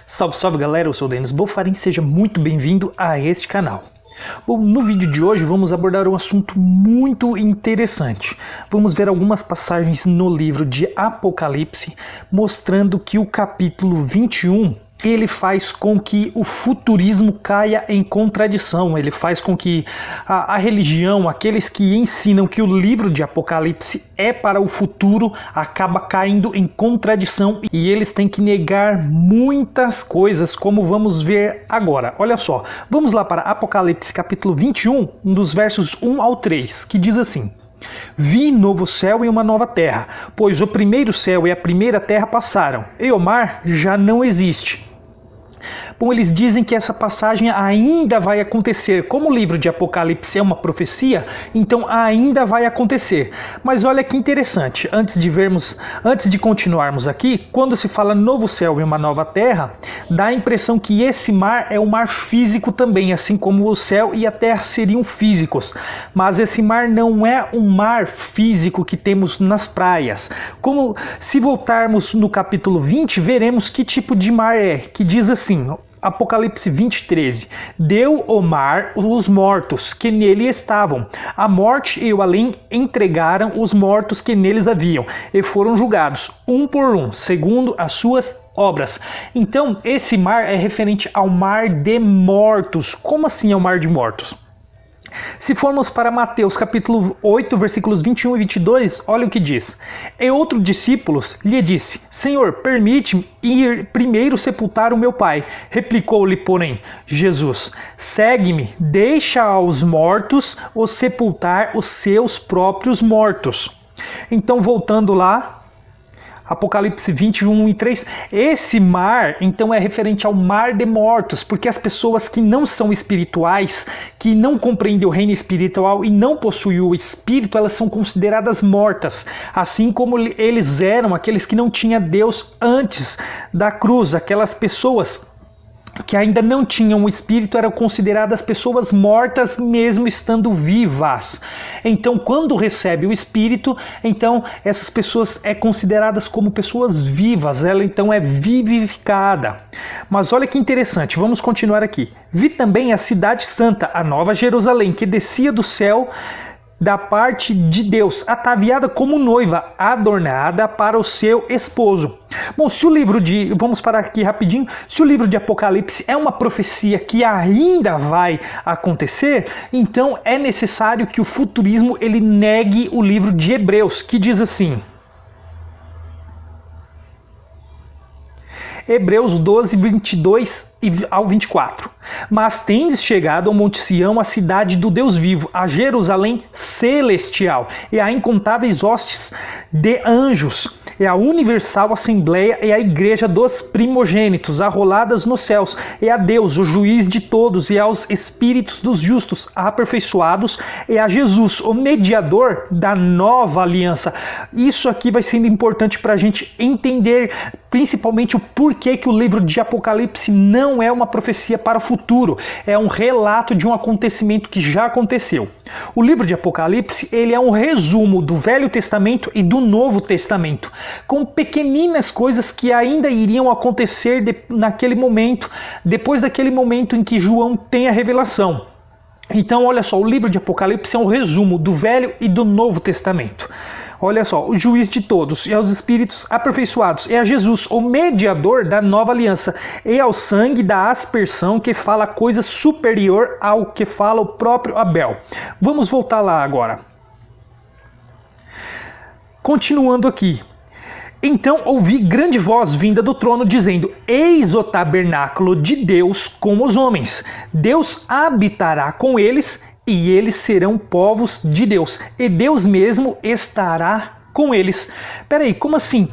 Salve, salve galera, eu sou o Denis Bofarin, seja muito bem-vindo a este canal. Bom, no vídeo de hoje vamos abordar um assunto muito interessante. Vamos ver algumas passagens no livro de Apocalipse, mostrando que o capítulo 21, ele faz com que o futurismo caia em contradição, ele faz com que a religião, aqueles que ensinam que o livro de Apocalipse é para o futuro, acaba caindo em contradição e eles têm que negar muitas coisas, como vamos ver agora. Olha só, vamos lá para Apocalipse capítulo 21, dos versos 1 ao 3, que diz assim: Vi novo céu e uma nova terra, pois o primeiro céu e a primeira terra passaram, e o mar já não existe. Bom, eles dizem que essa passagem ainda vai acontecer. Como o livro de Apocalipse é uma profecia, então ainda vai acontecer. Mas olha que interessante, antes de continuarmos aqui, quando se fala novo céu e uma nova terra, dá a impressão que esse mar é um mar físico também, assim como o céu e a terra seriam físicos. Mas esse mar não é um mar físico que temos nas praias. Como se voltarmos no capítulo 20, veremos que tipo de mar é, que diz assim, Apocalipse 20:13, deu o mar os mortos que nele estavam. A morte e o além entregaram os mortos que neles haviam, e foram julgados, um por um, segundo as suas obras. Então, esse mar é referente ao mar de mortos. Como assim é o mar de mortos? Se formos para Mateus capítulo 8, versículos 21 e 22, olha o que diz. E outro discípulo lhe disse, Senhor, permite-me ir primeiro sepultar o meu pai. Replicou-lhe, porém, Jesus, segue-me, deixa aos mortos os sepultar os seus próprios mortos. Então, voltando lá, Apocalipse 21 e 3, esse mar então é referente ao mar de mortos, porque as pessoas que não são espirituais, que não compreendem o reino espiritual e não possuem o espírito, elas são consideradas mortas, assim como eles eram aqueles que não tinham Deus antes da cruz, aquelas pessoas que ainda não tinham o espírito eram consideradas pessoas mortas mesmo estando vivas. Então, quando recebe o espírito, então essas pessoas é consideradas como pessoas vivas, ela então é vivificada. Mas olha que interessante, vamos continuar aqui. Vi também a cidade santa, a nova Jerusalém, que descia do céu da parte de Deus, ataviada como noiva, adornada para o seu esposo. Bom, se o livro de... Vamos parar aqui rapidinho. Se o livro de Apocalipse é uma profecia que ainda vai acontecer, então é necessário que o futurismo ele negue o livro de Hebreus, que diz assim... Hebreus 12, 22 ao 24. Mas tendes chegado ao Monte Sião, a cidade do Deus vivo, a Jerusalém celestial, e a incontáveis hostes de anjos, e a universal assembleia e a igreja dos primogênitos, arroladas nos céus, e a Deus, o juiz de todos, e aos espíritos dos justos aperfeiçoados, e a Jesus, o mediador da nova aliança. Isso aqui vai sendo importante para a gente entender, principalmente o porquê que o livro de Apocalipse não é uma profecia para o futuro, é um relato de um acontecimento que já aconteceu. O livro de Apocalipse ele é um resumo do Velho Testamento e do Novo Testamento, com pequeninas coisas que ainda iriam acontecer naquele momento, depois daquele momento em que João tem a revelação. Então olha só, o livro de Apocalipse é um resumo do Velho e do Novo Testamento. Olha só, o juiz de todos, e aos espíritos aperfeiçoados, e a Jesus, o mediador da nova aliança, e ao sangue da aspersão que fala coisa superior ao que fala o próprio Abel. Vamos voltar lá agora. Continuando aqui. Então ouvi grande voz vinda do trono dizendo, eis o tabernáculo de Deus com os homens. Deus habitará com eles e eles serão povos de Deus, e Deus mesmo estará com eles. Peraí, como assim?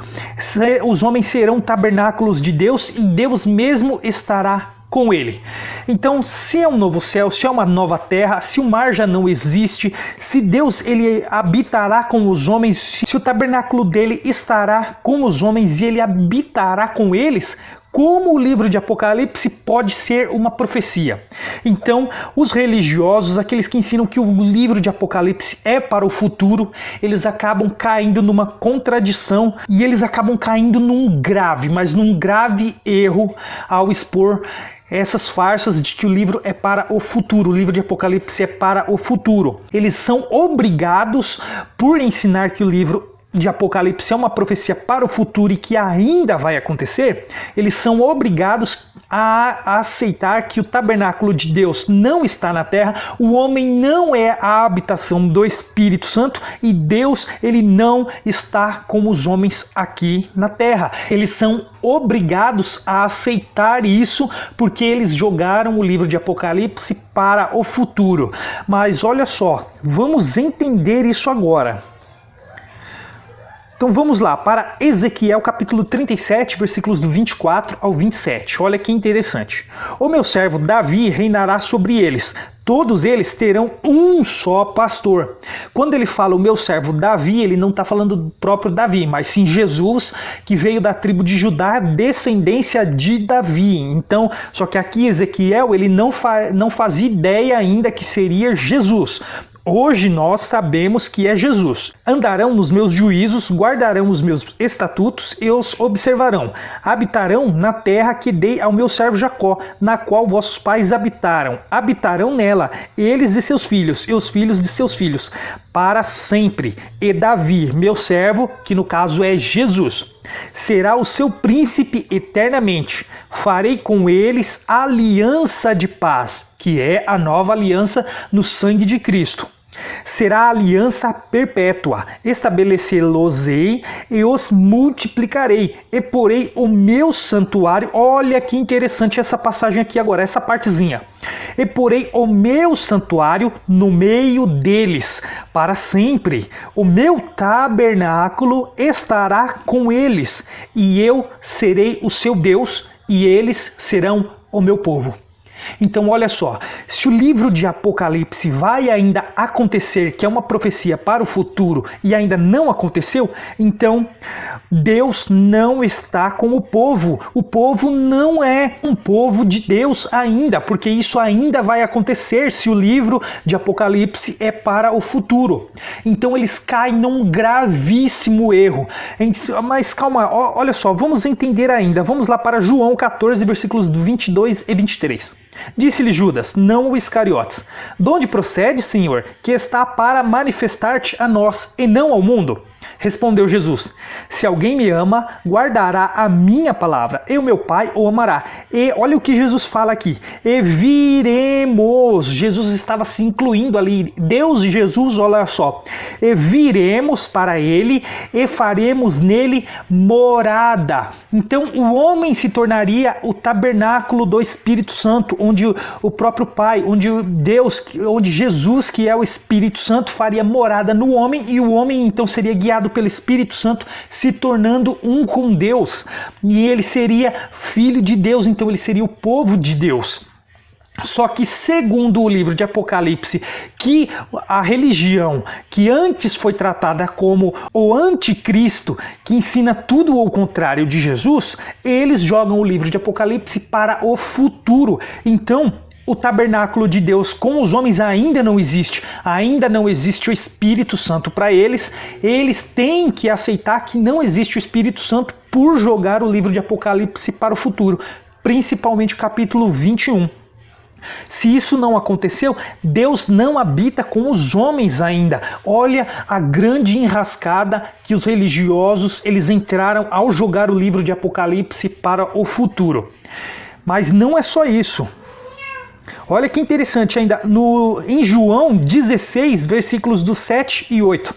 Os homens serão tabernáculos de Deus e Deus mesmo estará com ele. Então, se é um novo céu, se é uma nova terra, se o mar já não existe, se Deus ele habitará com os homens, se o tabernáculo dele estará com os homens e ele habitará com eles, como o livro de Apocalipse pode ser uma profecia. Então, os religiosos, aqueles que ensinam que o livro de Apocalipse é para o futuro, eles acabam caindo numa contradição e eles acabam caindo num grave erro ao expor essas farsas de que o livro é para o futuro, o livro de Apocalipse é para o futuro. Eles são obrigados, por ensinar que o livro de Apocalipse é uma profecia para o futuro e que ainda vai acontecer, eles são obrigados a aceitar que o tabernáculo de Deus não está na terra, o homem não é a habitação do Espírito Santo e Deus, ele não está com os homens aqui na terra. Eles são obrigados a aceitar isso porque eles jogaram o livro de Apocalipse para o futuro. Mas olha só, vamos entender isso agora. Então vamos lá, para Ezequiel capítulo 37, versículos do 24 ao 27. Olha que interessante. O meu servo Davi reinará sobre eles. Todos eles terão um só pastor. Quando ele fala o meu servo Davi, ele não está falando do próprio Davi, mas sim Jesus, que veio da tribo de Judá, descendência de Davi. Então, só que aqui Ezequiel, ele não fazia ideia ainda que seria Jesus. Hoje nós sabemos que é Jesus. Andarão nos meus juízos, guardarão os meus estatutos e os observarão. Habitarão na terra que dei ao meu servo Jacó, na qual vossos pais habitaram. Habitarão nela, eles e seus filhos, e os filhos de seus filhos, para sempre. E Davi, meu servo, que no caso é Jesus, será o seu príncipe eternamente. Farei com eles aliança de paz, que é a nova aliança no sangue de Cristo. Será aliança perpétua, estabelecê-los-ei e os multiplicarei, e porei o meu santuário, olha que interessante essa passagem aqui agora, essa partezinha, e porei o meu santuário no meio deles, para sempre, o meu tabernáculo estará com eles, e eu serei o seu Deus, e eles serão o meu povo. Então olha só, se o livro de Apocalipse vai ainda acontecer, que é uma profecia para o futuro e ainda não aconteceu, então Deus não está com o povo não é um povo de Deus ainda, porque isso ainda vai acontecer se o livro de Apocalipse é para o futuro. Então eles caem num gravíssimo erro. Mas calma, olha só, vamos entender ainda, vamos lá para João 14, versículos 22 e 23. Disse-lhe Judas, não o Iscariotes: de onde procede, Senhor, que está para manifestar-te a nós e não ao mundo? Respondeu Jesus: se alguém me ama, guardará a minha palavra, e o meu Pai o amará. E olha o que Jesus fala aqui: e viremos. Jesus estava se incluindo ali, Deus e Jesus, olha só. E viremos para ele e faremos nele morada. Então o homem se tornaria o tabernáculo do Espírito Santo, onde o próprio Pai, onde Deus, onde Jesus, que é o Espírito Santo, faria morada no homem, e o homem então seria guiado pelo Espírito Santo, se tornando um com Deus, e ele seria filho de Deus, então ele seria o povo de Deus. Só que segundo o livro de Apocalipse, que a religião que antes foi tratada como o anticristo, que ensina tudo ao contrário de Jesus, eles jogam o livro de Apocalipse para o futuro. Então, o tabernáculo de Deus com os homens ainda não existe o Espírito Santo para eles, eles têm que aceitar que não existe o Espírito Santo por jogar o livro de Apocalipse para o futuro, principalmente o capítulo 21. Se isso não aconteceu, Deus não habita com os homens ainda. Olha a grande enrascada que os religiosos eles entraram ao jogar o livro de Apocalipse para o futuro. Mas não é só isso. Olha que interessante ainda, em João 16, versículos do 7 e 8.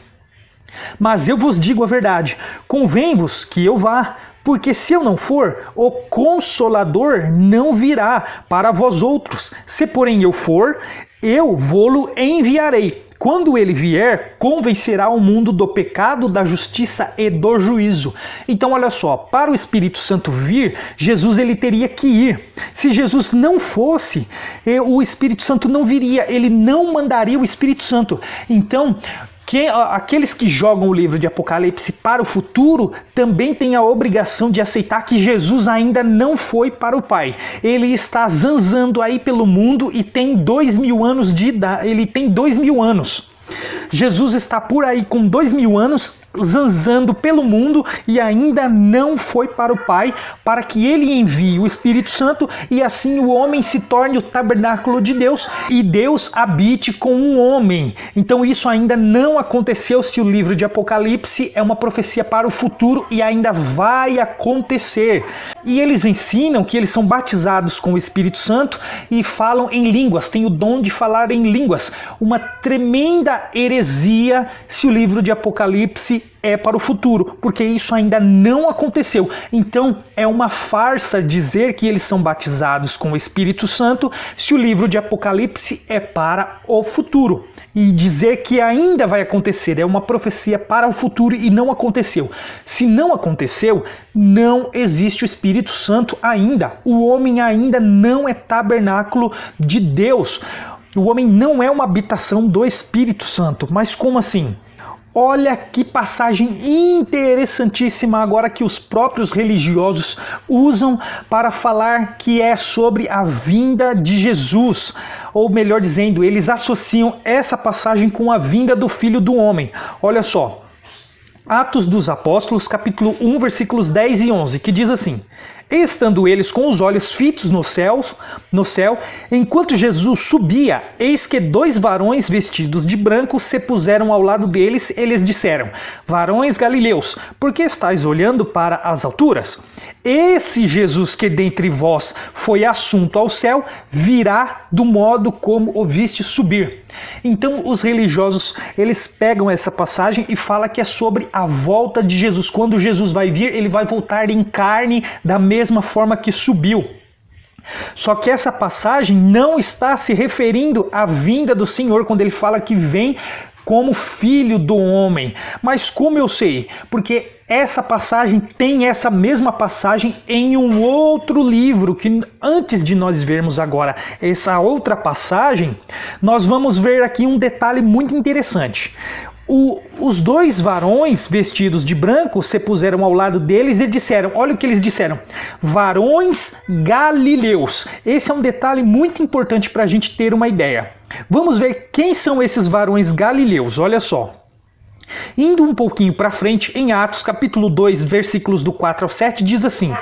Mas eu vos digo a verdade, convém-vos que eu vá, porque se eu não for, o Consolador não virá para vós outros. Se porém eu for, eu vô-lo enviarei. Quando ele vier, convencerá o mundo do pecado, da justiça e do juízo. Então olha só, para o Espírito Santo vir, Jesus ele teria que ir. Se Jesus não fosse, o Espírito Santo não viria, ele não mandaria o Espírito Santo. Então, Aqueles que jogam o livro de Apocalipse para o futuro também têm a obrigação de aceitar que Jesus ainda não foi para o Pai. Ele está zanzando aí pelo mundo e tem 2000 anos de idade. Ele tem 2000 anos. Jesus está por aí com 2000 anos, zanzando pelo mundo e ainda não foi para o Pai, para que ele envie o Espírito Santo e assim o homem se torne o tabernáculo de Deus e Deus habite com um homem. Então isso ainda não aconteceu, se o livro de Apocalipse é uma profecia para o futuro e ainda vai acontecer. E eles ensinam que eles são batizados com o Espírito Santo e falam em línguas, têm o dom de falar em línguas. Uma tremenda heresia se o livro de Apocalipse é para o futuro, porque isso ainda não aconteceu. Então é uma farsa dizer que eles são batizados com o Espírito Santo se o livro de Apocalipse é para o futuro. E dizer que ainda vai acontecer, é uma profecia para o futuro e não aconteceu. Se não aconteceu, não existe o Espírito Santo ainda. O homem ainda não é tabernáculo de Deus. O homem não é uma habitação do Espírito Santo. Mas como assim? Olha que passagem interessantíssima agora que os próprios religiosos usam para falar que é sobre a vinda de Jesus. Ou melhor dizendo, eles associam essa passagem com a vinda do Filho do Homem. Olha só, Atos dos Apóstolos, capítulo 1, versículos 10 e 11, que diz assim: estando eles com os olhos fitos no céu, enquanto Jesus subia, eis que 2 varões vestidos de branco se puseram ao lado deles, eles disseram: varões galileus, por que estáis olhando para as alturas? Esse Jesus que dentre vós foi assunto ao céu, virá do modo como o viste subir. Então os religiosos, eles pegam essa passagem e falam que é sobre a volta de Jesus. Quando Jesus vai vir, ele vai voltar em carne da mesma forma que subiu. Só que essa passagem não está se referindo à vinda do Senhor, quando ele fala que vem como filho do homem. Mas como eu sei? Porque essa passagem tem essa mesma passagem em um outro livro, que antes de nós vermos agora essa outra passagem, nós vamos ver aqui um detalhe muito interessante. Os 2 varões vestidos de branco se puseram ao lado deles e disseram, olha o que eles disseram: varões galileus. Esse é um detalhe muito importante para a gente ter uma ideia. Vamos ver quem são esses varões galileus, olha só. Indo um pouquinho para frente, em Atos capítulo 2, versículos do 4 ao 7, diz assim: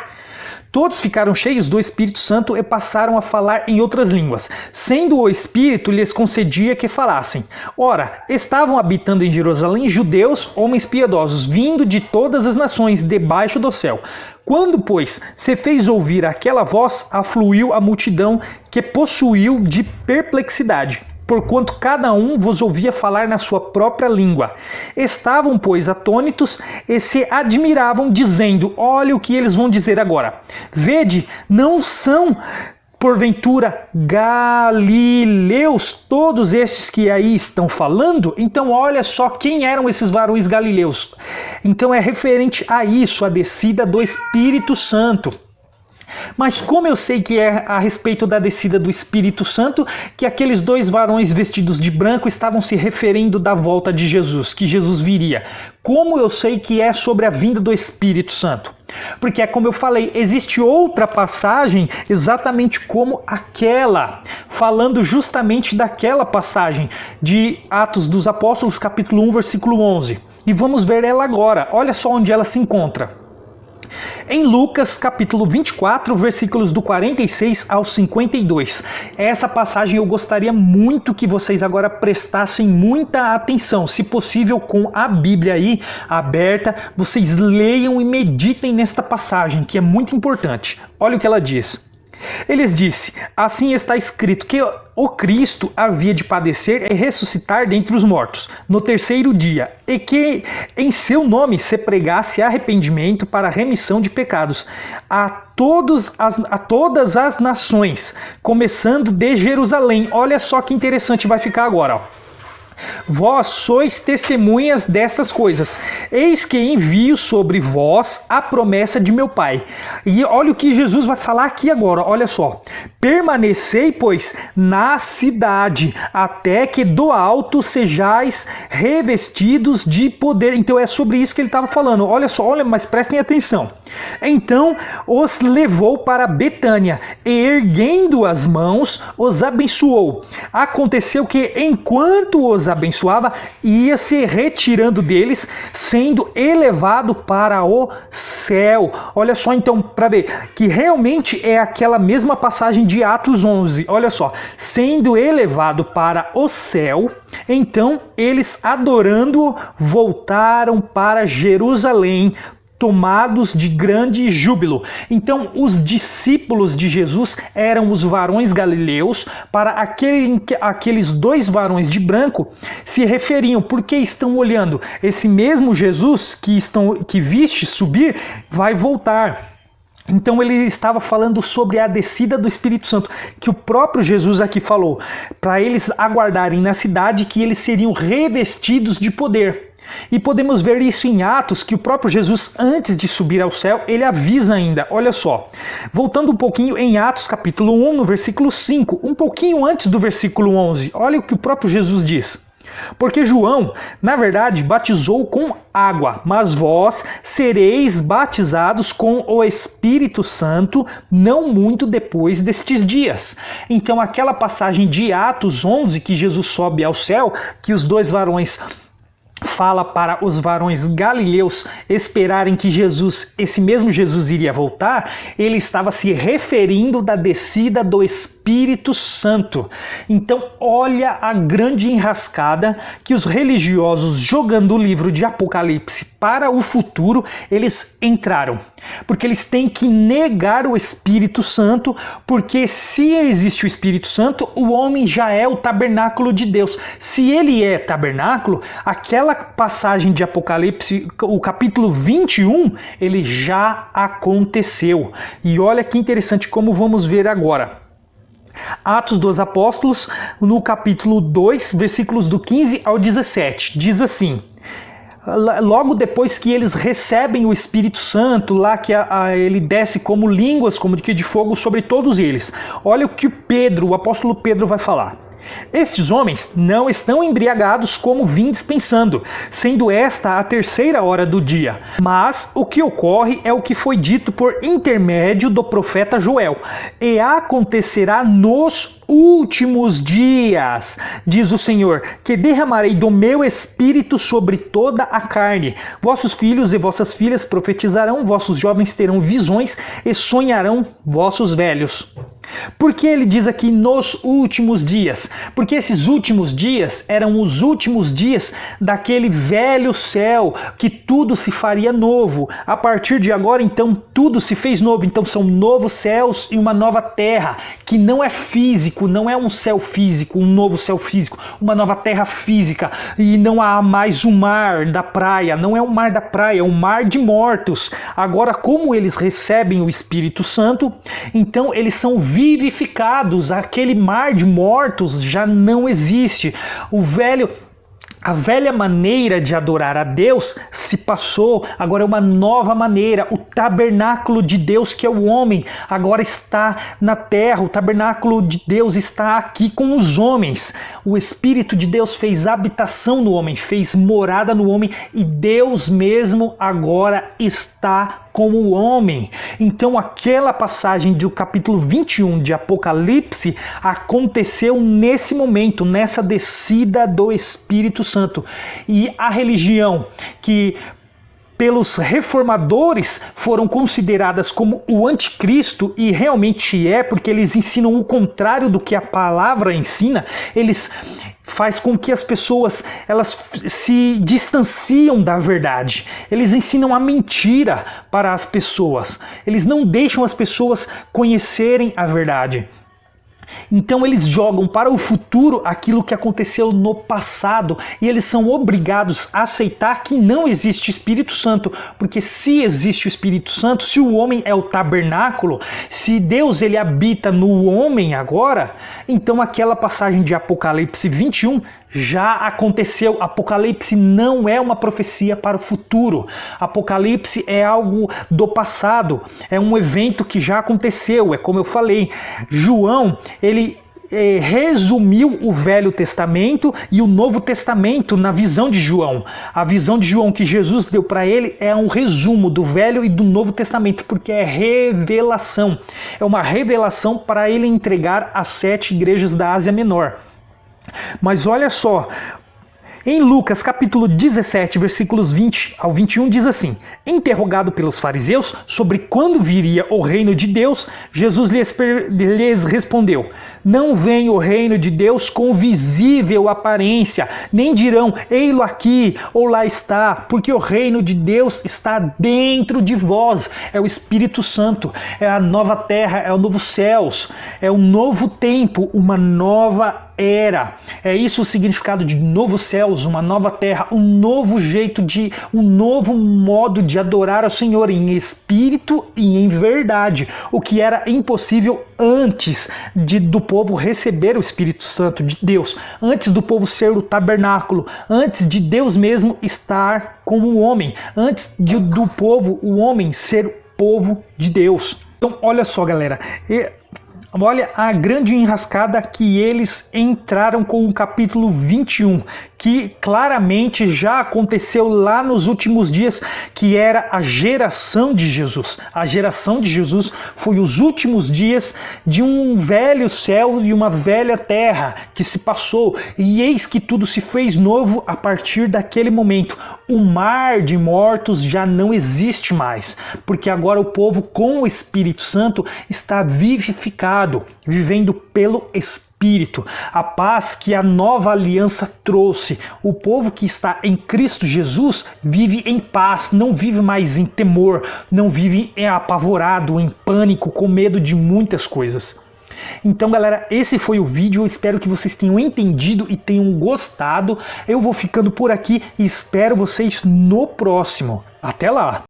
todos ficaram cheios do Espírito Santo e passaram a falar em outras línguas, sendo o Espírito lhes concedia que falassem. Ora, estavam habitando em Jerusalém judeus, homens piedosos, vindo de todas as nações debaixo do céu. Quando, pois, se fez ouvir aquela voz, afluiu a multidão que possuiu de perplexidade, porquanto cada um vos ouvia falar na sua própria língua. Estavam, pois, atônitos e se admiravam, dizendo: olha o que eles vão dizer agora. Vede, não são, porventura, galileus todos estes que aí estão falando? Então olha só quem eram esses varões galileus. Então é referente a isso, a descida do Espírito Santo. Mas como eu sei que é a respeito da descida do Espírito Santo que aqueles 2 varões vestidos de branco estavam se referindo da volta de Jesus, que Jesus viria? Como eu sei que é sobre a vinda do Espírito Santo? Porque é como eu falei, existe outra passagem exatamente como aquela, falando justamente daquela passagem de Atos dos Apóstolos, capítulo 1, versículo 11. E vamos ver ela agora, olha só onde ela se encontra. Em Lucas capítulo 24, versículos do 46 ao 52. Essa passagem eu gostaria muito que vocês agora prestassem muita atenção. Se possível, com a Bíblia aí aberta, vocês leiam e meditem nesta passagem, que é muito importante. Olha o que ela diz. Eles disse: assim está escrito que o Cristo havia de padecer e ressuscitar dentre os mortos no 3º dia, e que em seu nome se pregasse arrependimento para a remissão de pecados a todas as nações, começando de Jerusalém. Olha só que interessante vai ficar agora, ó. Vós sois testemunhas destas coisas. Eis que envio sobre vós a promessa de meu Pai. E olha o que Jesus vai falar aqui agora, olha só. Permanecei, pois, na cidade, até que do alto sejais revestidos de poder. Então é sobre isso que ele estava falando. Olha só, olha, mas prestem atenção. Então os levou para Betânia e, erguendo as mãos, os abençoou. Aconteceu que, enquanto os abençoava, ia se retirando deles, sendo elevado para o céu. Olha só então, para ver que realmente é aquela mesma passagem de Atos 11. Olha só, sendo elevado para o céu, então eles, adorando-o, voltaram para Jerusalém, tomados de grande júbilo. Então, os discípulos de Jesus eram os varões galileus, para aqueles dois varões de branco se referiam, porque estão olhando esse mesmo Jesus que viste subir, vai voltar. Então ele estava falando sobre a descida do Espírito Santo, que o próprio Jesus aqui falou, para eles aguardarem na cidade, que eles seriam revestidos de poder. E podemos ver isso em Atos, que o próprio Jesus, antes de subir ao céu, ele avisa ainda. Olha só, voltando um pouquinho em Atos capítulo 1, no versículo 5, um pouquinho antes do versículo 11, olha o que o próprio Jesus diz. Porque João, na verdade, batizou com água, mas vós sereis batizados com o Espírito Santo não muito depois destes dias. Então aquela passagem de Atos 11, que Jesus sobe ao céu, que os dois varões fala para os varões galileus esperarem que Jesus, esse mesmo Jesus, iria voltar, ele estava se referindo da descida do Espírito Santo. Então, olha a grande enrascada que os religiosos, jogando o livro de Apocalipse para o futuro, eles entraram. Porque eles têm que negar o Espírito Santo, porque se existe o Espírito Santo, o homem já é o tabernáculo de Deus. Se ele é tabernáculo, aquela passagem de Apocalipse, o capítulo 21, ele já aconteceu. E olha que interessante como vamos ver agora. Atos dos Apóstolos, no capítulo 2, versículos do 15 ao 17, diz assim: logo depois que eles recebem o Espírito Santo, lá que ele desce como línguas, como de fogo sobre todos eles. Olha o que o apóstolo Pedro vai falar. Estes homens não estão embriagados como vindes pensando, sendo esta a 3ª hora do dia. Mas o que ocorre é o que foi dito por intermédio do profeta Joel. E acontecerá nos últimos dias, diz o Senhor, que derramarei do meu espírito sobre toda a carne. Vossos filhos e vossas filhas profetizarão, vossos jovens terão visões e sonharão vossos velhos. Por que ele diz aqui nos últimos dias? Porque esses últimos dias eram os últimos dias daquele velho céu, que tudo se faria novo. A partir de agora, então, tudo se fez novo. Então são novos céus e uma nova terra, que não é físico, não é um céu físico, um novo céu físico, uma nova terra física. E não há mais o mar da praia, não é o mar da praia, é um mar de mortos. Agora, como eles recebem o Espírito Santo, então eles são vivificados, aquele mar de mortos já não existe. A velha maneira de adorar a Deus se passou, agora é uma nova maneira. O tabernáculo de Deus, que é o homem, agora está na terra. O tabernáculo de Deus está aqui com os homens. O Espírito de Deus fez habitação no homem, fez morada no homem, e Deus mesmo agora está como o homem. Então aquela passagem do capítulo 21 de Apocalipse aconteceu nesse momento, nessa descida do Espírito Santo. E a religião que pelos reformadores foram consideradas como o anticristo, e realmente é, porque eles ensinam o contrário do que a palavra ensina, eles faz com que as pessoas elas se distanciam da verdade. Eles ensinam a mentira para as pessoas. Eles não deixam as pessoas conhecerem a verdade. Então eles jogam para o futuro aquilo que aconteceu no passado, e eles são obrigados a aceitar que não existe Espírito Santo, porque se existe o Espírito Santo, se o homem é o tabernáculo, se Deus ele habita no homem agora, então aquela passagem de Apocalipse 21 já aconteceu. Apocalipse não é uma profecia para o futuro. Apocalipse é algo do passado, é um evento que já aconteceu. É como eu falei, João, ele resumiu o Velho Testamento e o Novo Testamento na visão de João. A visão de João que Jesus deu para ele é um resumo do Velho e do Novo Testamento, porque é revelação. É uma revelação para ele entregar às 7 igrejas da Ásia Menor. Mas olha só, em Lucas capítulo 17, versículos 20 ao 21 diz assim: interrogado pelos fariseus sobre quando viria o reino de Deus, Jesus lhes respondeu: não vem o reino de Deus com visível aparência, nem dirão ei-lo aqui ou lá está, porque o reino de Deus está dentro de vós. É o Espírito Santo, é a nova terra, é o novo céus, é um novo tempo, uma nova era. É isso o significado de novos céus, uma nova terra, um novo jeito um novo modo de adorar ao Senhor em espírito e em verdade, o que era impossível antes do povo receber o Espírito Santo de Deus, antes do povo ser o tabernáculo, antes de Deus mesmo estar como um homem, antes do povo, o homem ser povo de Deus. Então olha só, galera, olha a grande enrascada que eles entraram com o capítulo 21, que claramente já aconteceu lá nos últimos dias, que era a geração de Jesus. A geração de Jesus foi os últimos dias de um velho céu e uma velha terra que se passou, e eis que tudo se fez novo a partir daquele momento. O mar de mortos já não existe mais, porque agora o povo com o Espírito Santo está vivificado, vivendo pelo Espírito. A paz que a nova aliança trouxe. O povo que está em Cristo Jesus vive em paz, não vive mais em temor, não vive apavorado, em pânico, com medo de muitas coisas. Então, galera, esse foi o vídeo. Eu espero que vocês tenham entendido e tenham gostado. Eu vou ficando por aqui e espero vocês no próximo. Até lá!